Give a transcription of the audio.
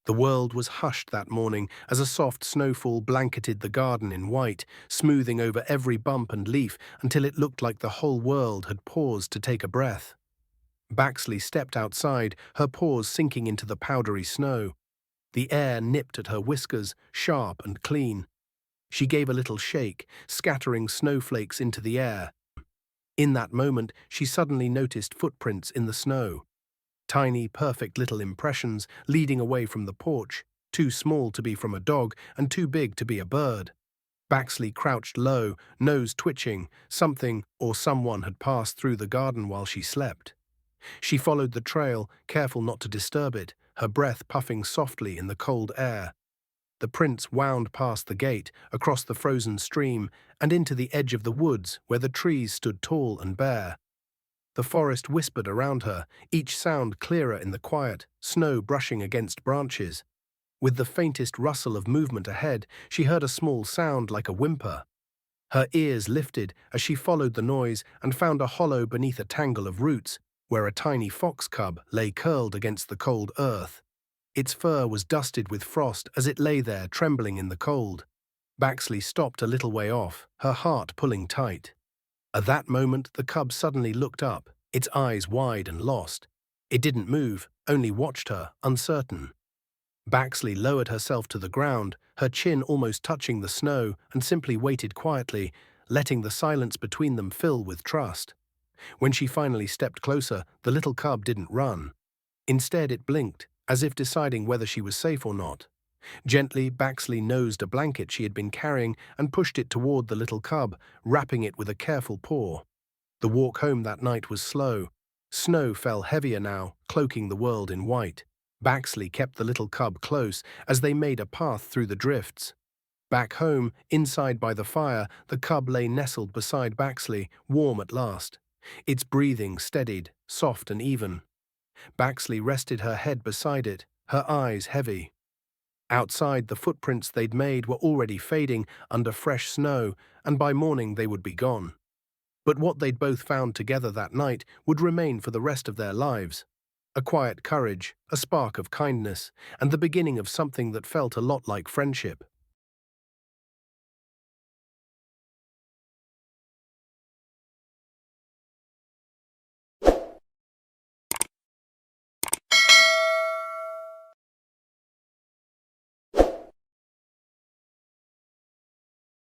The world was hushed that morning as a soft snowfall blanketed the garden in white, smoothing over every bump and leaf until it looked like the whole world had paused to take a breath. Baxley stepped outside, her paws sinking into the powdery snow. The air nipped at her whiskers, sharp and clean. She gave a little shake, scattering snowflakes into the air. In that moment, she suddenly noticed footprints in the snow. Tiny, perfect little impressions leading away from the porch, too small to be from a dog and too big to be a bird. Baxley crouched low, nose twitching. Something or someone had passed through the garden while she slept. She followed the trail, careful not to disturb it, her breath puffing softly in the cold air. The prints wound past the gate, across the frozen stream, and into the edge of the woods where the trees stood tall and bare. The forest whispered around her, each sound clearer in the quiet, snow brushing against branches. With the faintest rustle of movement ahead, she heard a small sound like a whimper. Her ears lifted as she followed the noise and found a hollow beneath a tangle of roots, where a tiny fox cub lay curled against the cold earth. Its fur was dusted with frost as it lay there trembling in the cold. Baxley stopped a little way off, her heart pulling tight. At that moment, the cub suddenly looked up, its eyes wide and lost. It didn't move, only watched her, uncertain. Baxley lowered herself to the ground, her chin almost touching the snow, and simply waited quietly, letting the silence between them fill with trust. When she finally stepped closer, the little cub didn't run. Instead, it blinked, as if deciding whether she was safe or not. Gently, Baxley nosed a blanket she had been carrying and pushed it toward the little cub, wrapping it with a careful paw. The walk home that night was slow. Snow fell heavier now, cloaking the world in white. Baxley kept the little cub close as they made a path through the drifts. Back home, inside by the fire, the cub lay nestled beside Baxley, warm at last. Its breathing steadied, soft and even. Baxley rested her head beside it, her eyes heavy. Outside, the footprints they'd made were already fading under fresh snow, and by morning they would be gone. But what they'd both found together that night would remain for the rest of their lives. A quiet courage, a spark of kindness, and the beginning of something that felt a lot like friendship.